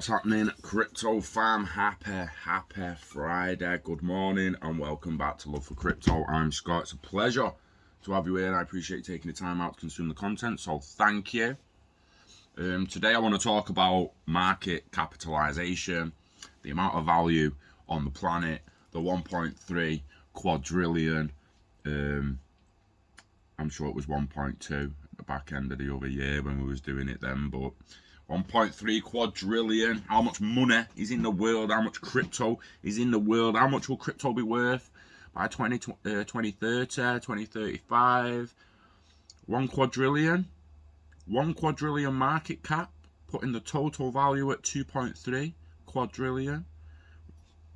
What's happening, crypto fam? Happy Friday. Good morning and welcome back to Love for Crypto. I'm Scott. It's a pleasure to have you here and I appreciate you taking the time out to consume the content, so thank you. Today I want to talk about market capitalization, the amount of value on the planet, the 1.3 quadrillion. I'm sure it was 1.2 at the back end of the other year when we was doing it then, but 1.3 quadrillion. How much money is in the world? How much crypto is in the world? How much will crypto be worth by 2030, 2035? 1 quadrillion. 1 quadrillion market cap, putting the total value at 2.3 quadrillion,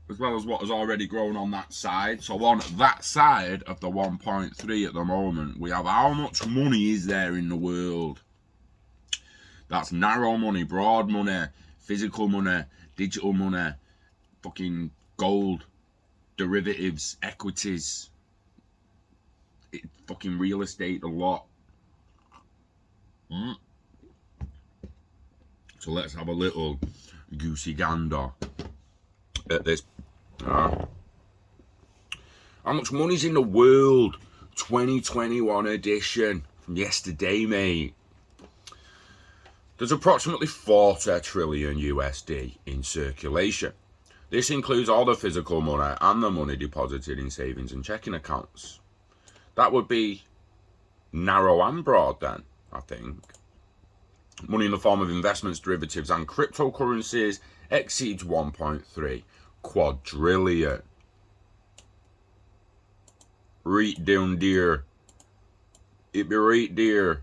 as well as what has already grown on that side. So on that side of the 1.3 at the moment, we have how much money is there in the world. That's narrow money, broad money, physical money, digital money, fucking gold, derivatives, equities, fucking real estate, a lot. So let's have a little goosey gander at this. How much money's in the world? 2021 edition from yesterday, mate. There's approximately 40 trillion USD in circulation. This includes all the physical money and the money deposited in savings and checking accounts. That would be narrow and broad then, I think. Money in the form of investments, derivatives and cryptocurrencies exceeds 1.3 quadrillion. Right down there. It be right there.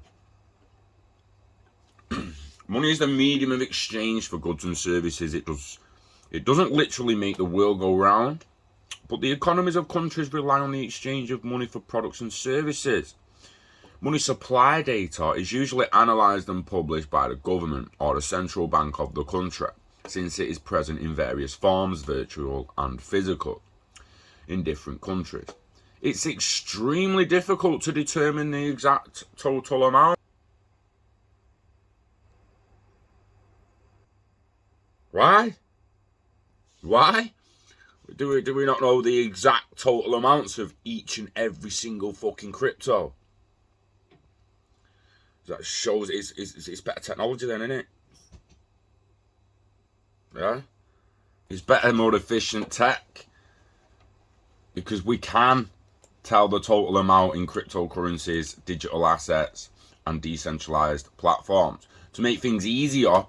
Money is the medium of exchange for goods and services. It doesn't literally make the world go round, but the economies of countries rely on the exchange of money for products and services. Money supply data is usually analysed and published by the government or the central bank of the country, since it is present in various forms, virtual and physical, in different countries. It's extremely difficult to determine the exact total amount. Why? Do we not know the exact total amounts of each and every single fucking crypto? That shows it's better technology then, isn't it? Yeah? It's better, more efficient tech. Because we can tell the total amount in cryptocurrencies, digital assets, and decentralized platforms. To make things easier,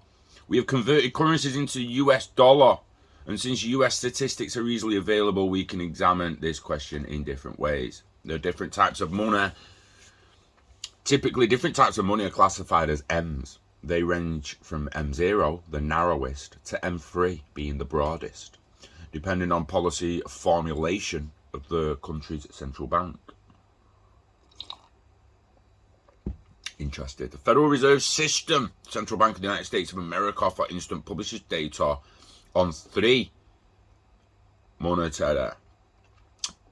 we have converted currencies into US dollar. And since US statistics are easily available, we can examine this question in different ways. There are different types of money. Typically, different types of money are classified as M's. They range from M0, the narrowest, to M3, being the broadest, depending on policy formulation of the country's central bank. Interested. The Federal Reserve System, Central Bank of the United States of America, for instance, publishes data on 3 monetary.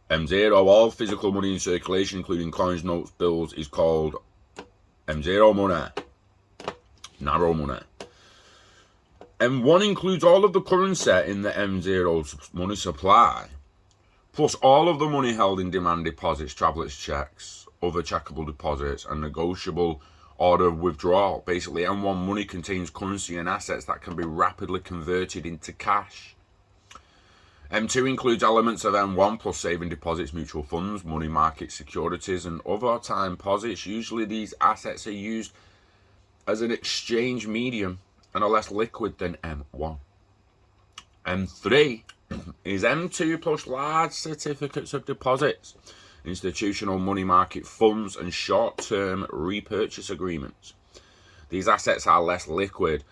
M0, all physical money in circulation, including coins, notes, bills, is called M0 money, narrow money. M1 includes all of the currency in the M0 money supply, plus all of the money held in demand deposits, travelers' checks, other checkable deposits, and negotiable order of withdrawal. Basically, M1 money contains currency and assets that can be rapidly converted into cash. M2 includes elements of M1 plus saving deposits, mutual funds, money market securities, and other time deposits. Usually these assets are used as an exchange medium and are less liquid than M1. M3 is M2 plus large certificates of deposits, institutional money market funds, and short-term repurchase agreements. These assets are less liquid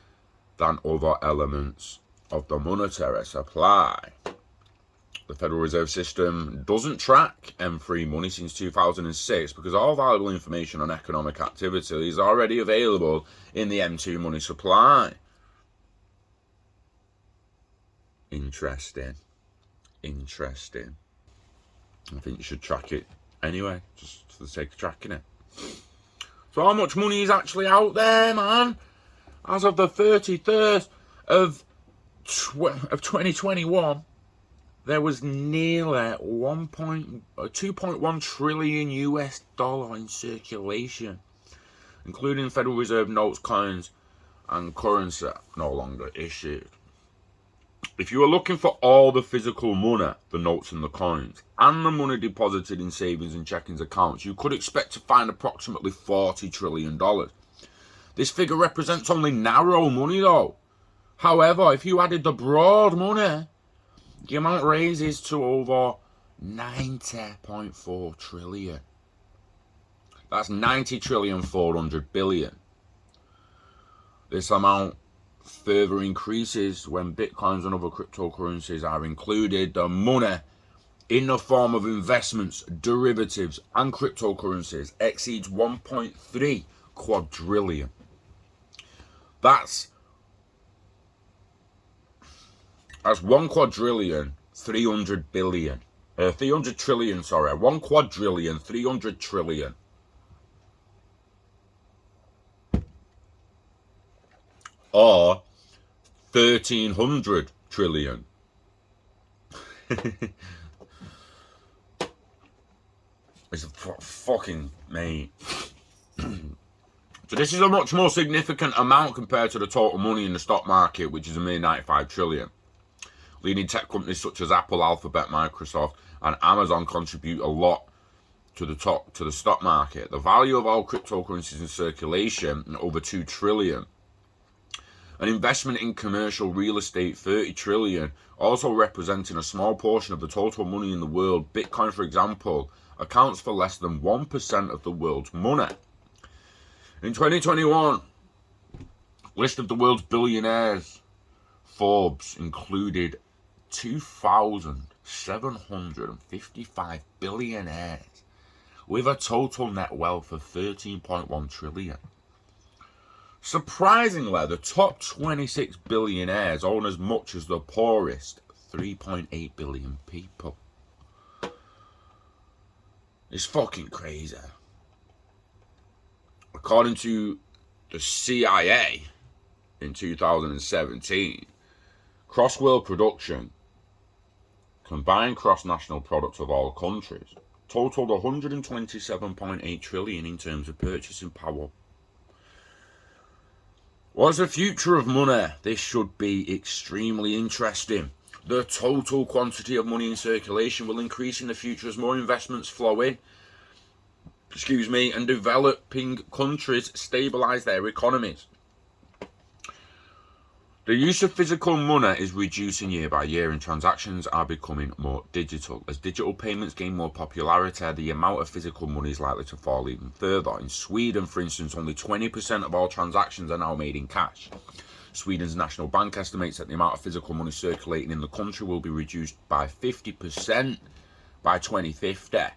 than other elements of the monetary supply. The Federal Reserve System doesn't track M3 money since 2006 because all valuable information on economic activity is already available in the M2 money supply. Interesting. I think you should track it anyway, just for the sake of tracking it. So how much money is actually out there, man? As of the 31st of of 2021, there was nearly 2.1 trillion US dollar in circulation, including Federal Reserve notes, coins, and currency no longer issued. If you are looking for all the physical money, the notes and the coins, and the money deposited in savings and checking accounts, you could expect to find approximately $40 trillion. This figure represents only narrow money though. However, if you added the broad money, the amount raises to over 90.4 trillion. That's 90,400 billion. This amount further increases when bitcoins and other cryptocurrencies are included. The money in the form of investments, derivatives, and cryptocurrencies exceeds 1.3 quadrillion. That's 1 quadrillion 300 billion. 300 trillion, sorry. 1 quadrillion 300 trillion. Or 1,300 trillion. It's a fucking mate. So this is a much more significant amount compared to the total money in the stock market, which is a mere 95 trillion. Leading tech companies such as Apple, Alphabet, Microsoft, and Amazon contribute a lot to the stock market. The value of all cryptocurrencies in circulation, over 2 trillion. An investment in commercial real estate, 30 trillion, also representing a small portion of the total money in the world. Bitcoin, for example, accounts for less than 1% of the world's money. In 2021, list of the world's billionaires, Forbes included 2,755 billionaires with a total net wealth of 13.1 trillion. Surprisingly, the top 26 billionaires own as much as the poorest 3.8 billion people. It's fucking crazy. According to the CIA in 2017, cross-world production, combined cross-national products of all countries, totaled 127.8 trillion in terms of purchasing power. What's the future of money? This should be extremely interesting. The total quantity of money in circulation will increase in the future as more investments flow in. And developing countries stabilise their economies. The use of physical money is reducing year by year and transactions are becoming more digital. As digital payments gain more popularity, the amount of physical money is likely to fall even further. In Sweden, for instance, only 20% of all transactions are now made in cash. Sweden's National Bank estimates that the amount of physical money circulating in the country will be reduced by 50% by 2050. It's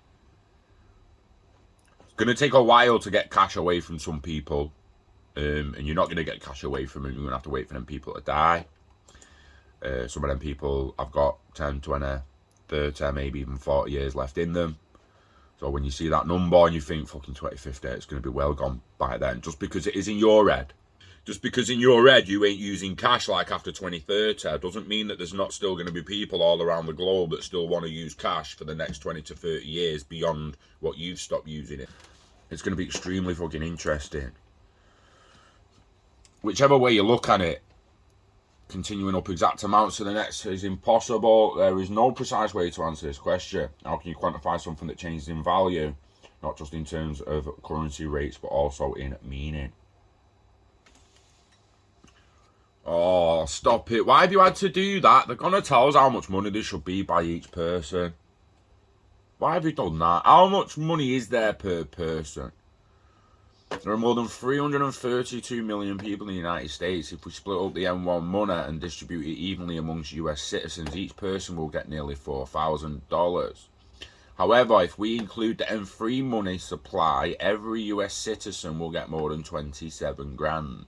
going to take a while to get cash away from some people. And you're not going to get cash away from them. You're going to have to wait for them people to die. Some of them people have got 10, 20, 30, maybe even 40 years left in them. So when you see that number and you think fucking 2050, it's going to be well gone by then. Just because it is in your head. Just because in your head you ain't using cash like after 2030 doesn't mean that there's not still going to be people all around the globe that still want to use cash for the next 20 to 30 years beyond what you've stopped using it. It's going to be extremely fucking interesting. Whichever way you look at it, continuing up exact amounts to the next is impossible. There is no precise way to answer this question. How can you quantify something that changes in value, not just in terms of currency rates, but also in meaning? Oh, stop it. Why have you had to do that? They're going to tell us how much money there should be by each person. Why have you done that? How much money is there per person? There are more than 332 million people in the United States. If we split up the M1 money and distribute it evenly amongst US citizens, each person will get nearly $4,000. However, if we include the M3 money supply, every US citizen will get more than 27 grand.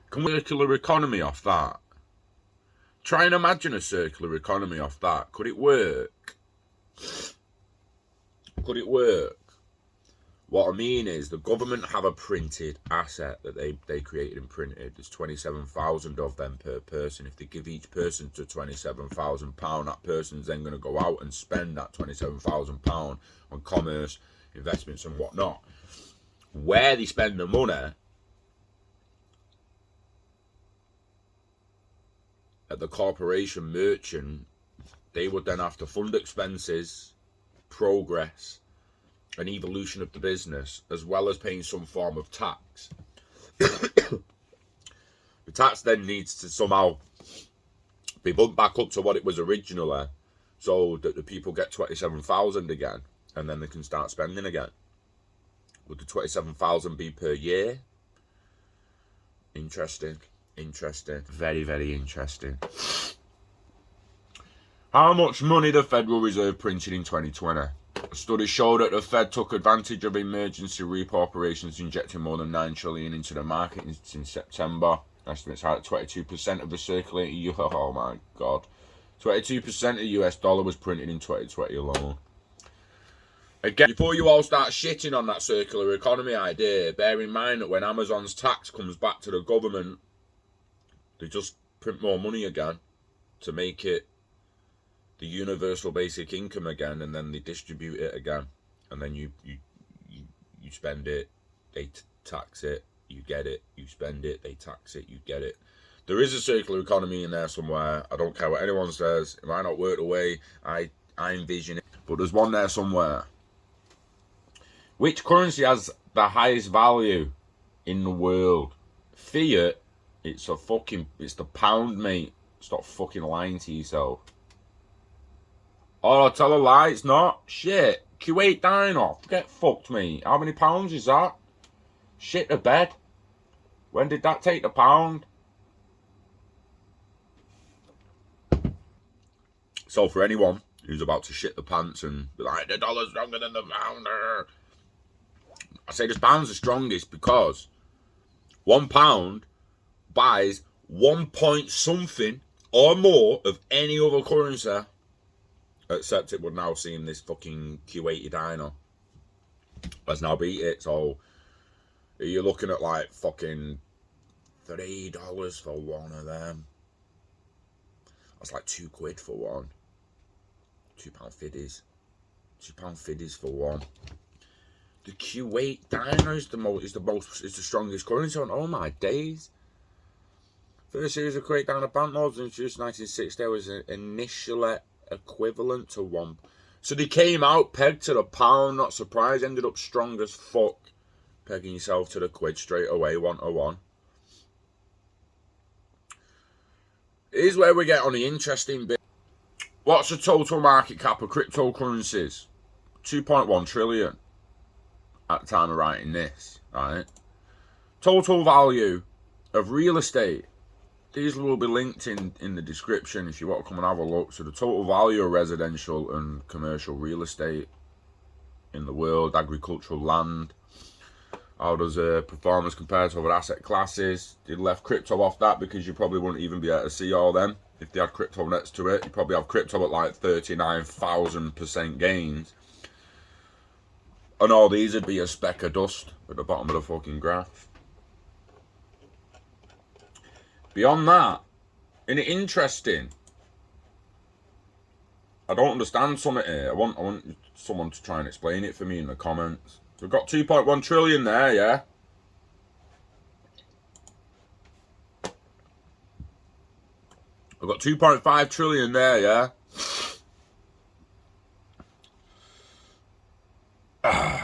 Can we circular economy off that? Try and imagine a circular economy off that. Could it work? Could it work? What I mean is the government have a printed asset that they created and printed. There's 27,000 of them per person. If they give each person to £27,000, that person's then going to go out and spend that £27,000 on commerce, investments and whatnot. Where they spend the money at the corporation merchant, they would then have to fund expenses, progress, an evolution of the business, as well as paying some form of tax. The tax then needs to somehow be bumped back up to what it was originally, so that the people get 27,000 again, and then they can start spending again. Would the 27,000 be per year? Interesting. Very, very interesting. How much money the Federal Reserve printed in 2020? A study showed that the Fed took advantage of emergency repo operations, injecting more than $9 trillion into the market in September. Estimates are that 22% of the circulating oh my god, 22% of the US dollar was printed in 2020 alone. Again, before you all start shitting on that circular economy idea, bear in mind that when Amazon's tax comes back to the government, they just print more money again to make it the universal basic income again, and then they distribute it again, and then you spend it, they tax it, you get it, you spend it, they tax it, you get it. There is a circular economy in there somewhere. I don't care what anyone says. It might not work the way I envision it, but there's one there somewhere. Which currency has the highest value in the world? Fiat. It's the pound, mate. Stop fucking lying to yourself. Oh, I'll tell a lie, it's not. Shit. Kuwait dinar. Get fucked, mate. How many pounds is that? Shit the bed. When did that take the pound? So for anyone who's about to shit the pants and be like, the dollar's stronger than the pound, I say the pound's the strongest because £1 buys 1 point something or more of any other currency, except it would now seem this fucking Kuwaiti dinar has now beat it. So you're looking at like fucking $3 for one of them. That's like £2 for one. £2.50s. £2.50s for one. The Kuwait dinar is the strongest currency on all my days. First series of Kuwait dinar banknotes introduced in 1960 was initially equivalent to one. So they came out pegged to the pound, not surprised, ended up strong as fuck. Pegging yourself to the quid straight away, 1-1. Here's where we get on the interesting bit. What's the total market cap of cryptocurrencies? 2.1 trillion at the time of writing this, right? Total value of real estate. These will be linked in the description if you want to come and have a look. So the total value of residential and commercial real estate in the world, agricultural land. How does performance compare to other asset classes? They left crypto off that because you probably wouldn't even be able to see all them. If they had crypto next to it, you probably have crypto at like 39,000% gains. And all these would be a speck of dust at the bottom of the fucking graph. Beyond that, isn't it interesting? I don't understand something here. I want someone to try and explain it for me in the comments. We've got 2.1 trillion there, yeah? We've got 2.5 trillion there, yeah?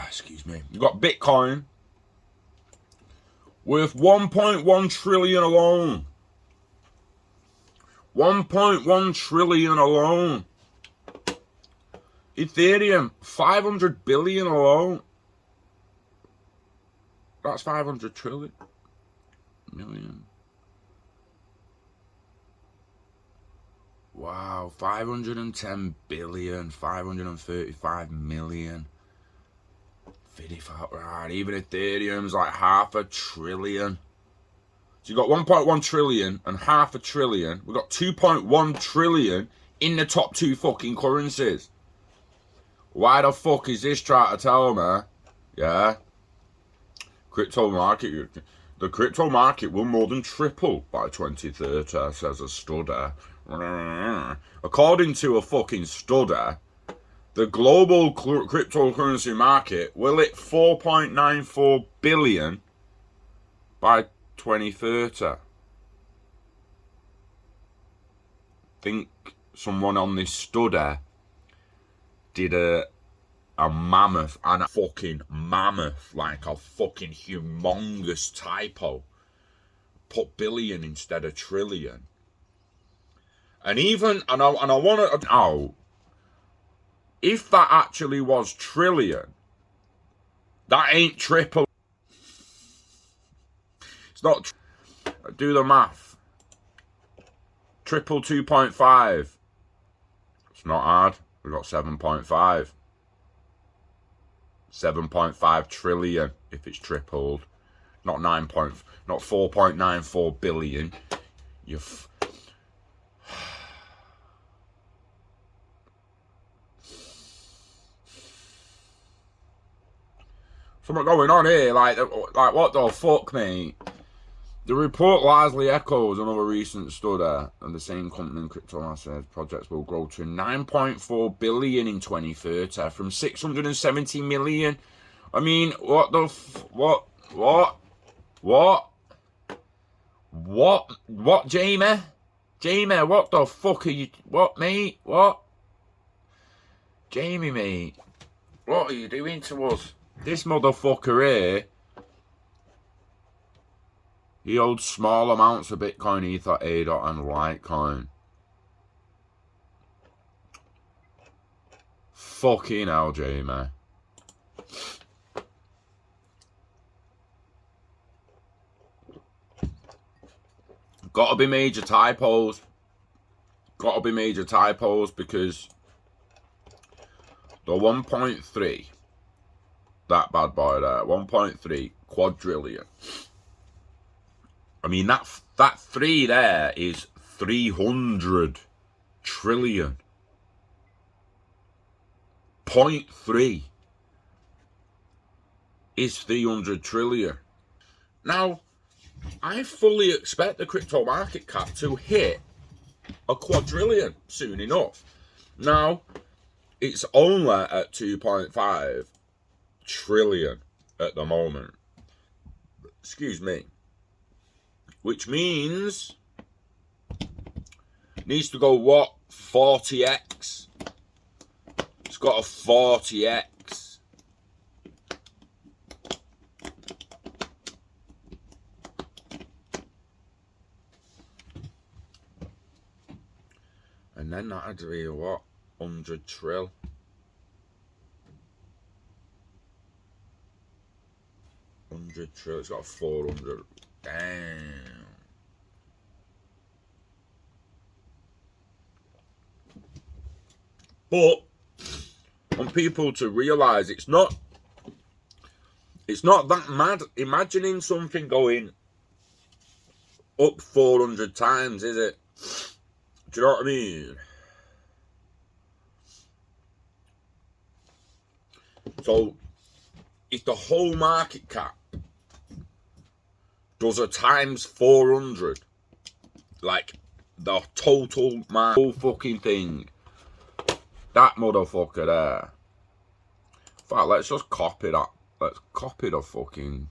Excuse me. We've got Bitcoin worth 1.1 trillion alone. 1.1 trillion alone. Ethereum, 500 billion alone. That's 500 trillion. Million. Wow, 510 billion, 535 million. 55, right, even Ethereum's like 500 billion. So you got 1.1 trillion and 500 billion. We've got 2.1 trillion in the top two fucking currencies. Why the fuck is this trying to tell me Yeah. The crypto market will more than triple by 2030, says a study. According to a fucking study, the global cryptocurrency market will hit 4.94 billion by 2030. I think someone on this study did a mammoth, and a fucking mammoth, like a fucking humongous typo. Put billion instead of trillion. And I want to know, if that actually was trillion, that ain't triple. It's not. Do the math. Triple 2.5. It's not hard. We've got 7.5. 7.5 trillion if it's tripled. Not 4.94 billion. Something going on here, like what the fuck, mate? The report largely echoes another recent study, and the same company in crypto assets projects will grow to 9.4 billion in 2030 from 670 million. I mean, what, Jamie? Jamie, what the fuck are you, what, mate? What? Jamie, mate, what are you doing to us? This motherfucker here, he holds small amounts of Bitcoin, Ether, ADA, and Litecoin. Fucking hell, Jamie. Gotta be major typos. Gotta be major typos, because the 1.3, that bad boy there, 1.3 quadrillion. I mean, that 3 there is 300 trillion. 0.3 is 300 trillion. Now, I fully expect the crypto market cap to hit a quadrillion soon enough. Now, it's only at 2.5 trillion at the moment. Excuse me. Which means it needs to go, what, 40x? It's got a 40x. And then that'd be, what, 100 trill. It's got 400. Damn. But I want people to realise it's not that mad imagining something going up 400 times, is it? Do you know what I mean? So if the whole market cap does a times 400, like the total whole fucking thing, that motherfucker there. In fact, let's just copy that. Let's copy the fucking.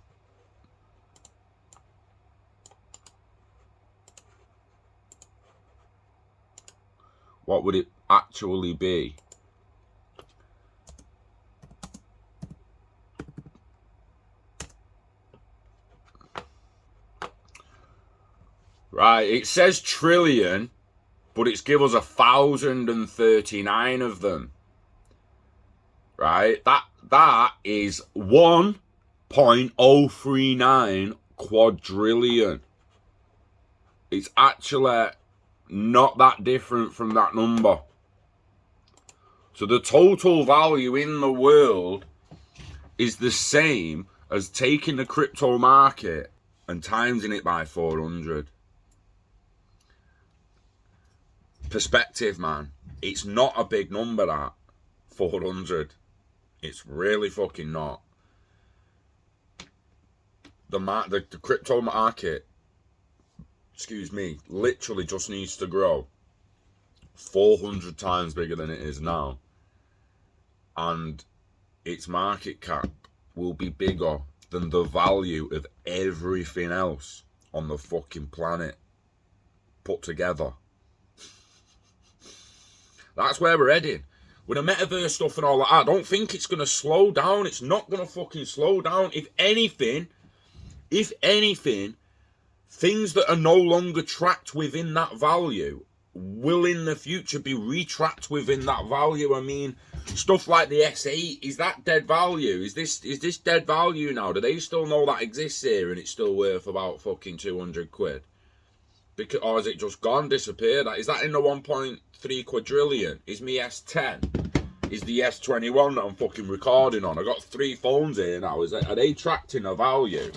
What would it actually be? Right, it says trillion, but it's give us 1,039 of them. Right, that is 1.039 quadrillion. It's actually not that different from that number. So the total value in the world is the same as taking the crypto market and timesing it by 400. Perspective, man. It's not a big number, that 400. It's really fucking not. the crypto market, excuse me, literally just needs to grow 400 times bigger than it is now, and its market cap will be bigger than the value of everything else on the fucking planet put together. That's where we're heading. With the metaverse stuff and all that, I don't think it's going to slow down. It's not going to fucking slow down. If anything, things that are no longer tracked within that value will in the future be retracked within that value. I mean, stuff like the S8, is that dead value? Is this dead value now? Do they still know that exists here and it's still worth about fucking 200 quid? Because, or is it just gone, disappeared? Is that in the 1.3 quadrillion? Is me S10? Is the S21 that I'm fucking recording on? I got 3 phones here now. Are they tracked in a value?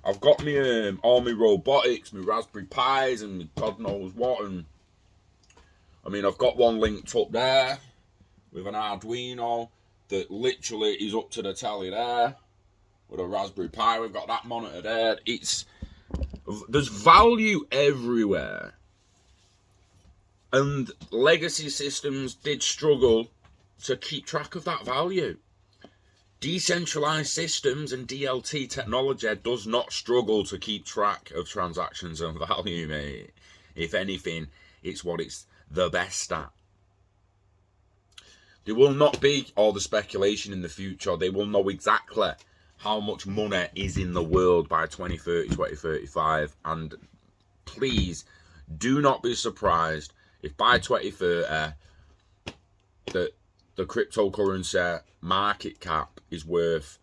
I've got me all my robotics, my Raspberry Pis, and God knows what. And I mean, I've got one linked up there with an Arduino that literally is up to the telly there with a Raspberry Pi. We've got that monitor there. There's value everywhere, and legacy systems did struggle to keep track of that value. Decentralized systems and DLT technology does not struggle to keep track of transactions and value, mate. If anything, it's what it's the best at. There will not be all the speculation in the future. They will know exactly how much money is in the world by 2030, 2035. And please do not be surprised if by 2030 the cryptocurrency market cap is worth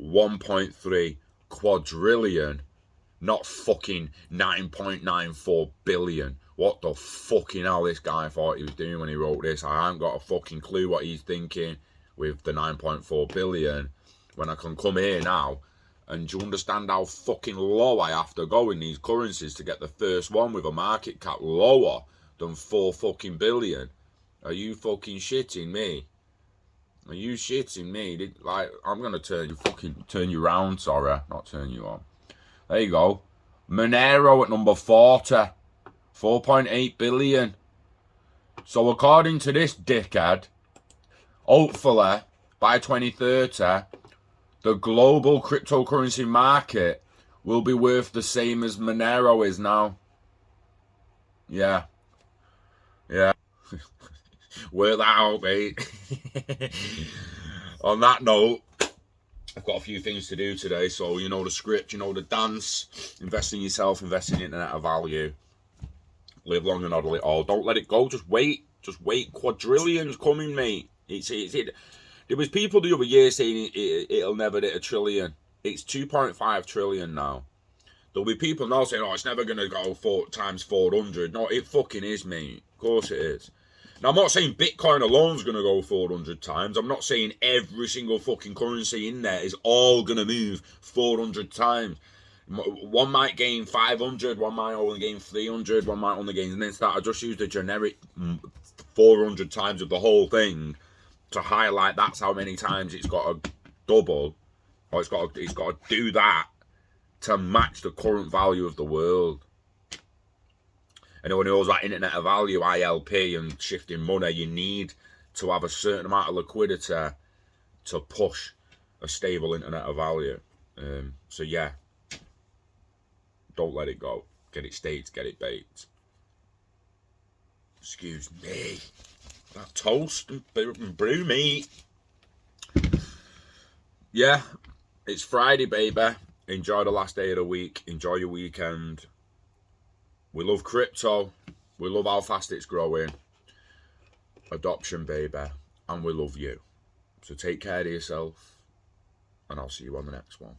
1.3 quadrillion, not fucking 9.94 billion. What the fucking hell this guy thought he was doing when he wrote this? I haven't got a fucking clue what he's thinking with the 9.4 billion. When I can come here now, and do you understand how fucking low I have to go in these currencies to get the first one with a market cap lower than 4 fucking billion? Are you fucking shitting me? Are you shitting me? I'm gonna turn you round, sorry, not turn you on. There you go. Monero at number 40. 4.8 billion. So according to this dickhead, hopefully by 2030, the global cryptocurrency market will be worth the same as Monero is now. Yeah. Work that out, mate. On that note, I've got a few things to do today. So you know the script, you know the dance. Invest in yourself, invest in internet of value. Live long and hodl it all. Don't let it go. Just wait. Quadrillion's coming, mate. There was people the other year saying it'll never hit 1 trillion. It's 2.5 trillion now. There'll be people now saying, oh, it's never going to go 4 times 400. No, it fucking is, mate. Of course it is. Now, I'm not saying Bitcoin alone is going to go 400 times. I'm not saying every single fucking currency in there is all going to move 400 times. One might gain 500, one might only gain 300, one might only gain this, that. I just used the generic 400 times of the whole thing to highlight that's how many times it's got to double, or it's got to do that to match the current value of the world. Anyone who knows that internet of value, ILP, and shifting money, you need to have a certain amount of liquidity to push a stable internet of value. So yeah, don't let it go. Get it staked, get it baked. Excuse me. That toast and brew meat. Yeah, it's Friday, baby. Enjoy the last day of the week. Enjoy your weekend. We love crypto. We love how fast it's growing. Adoption, baby. And we love you. So take care of yourself. And I'll see you on the next one.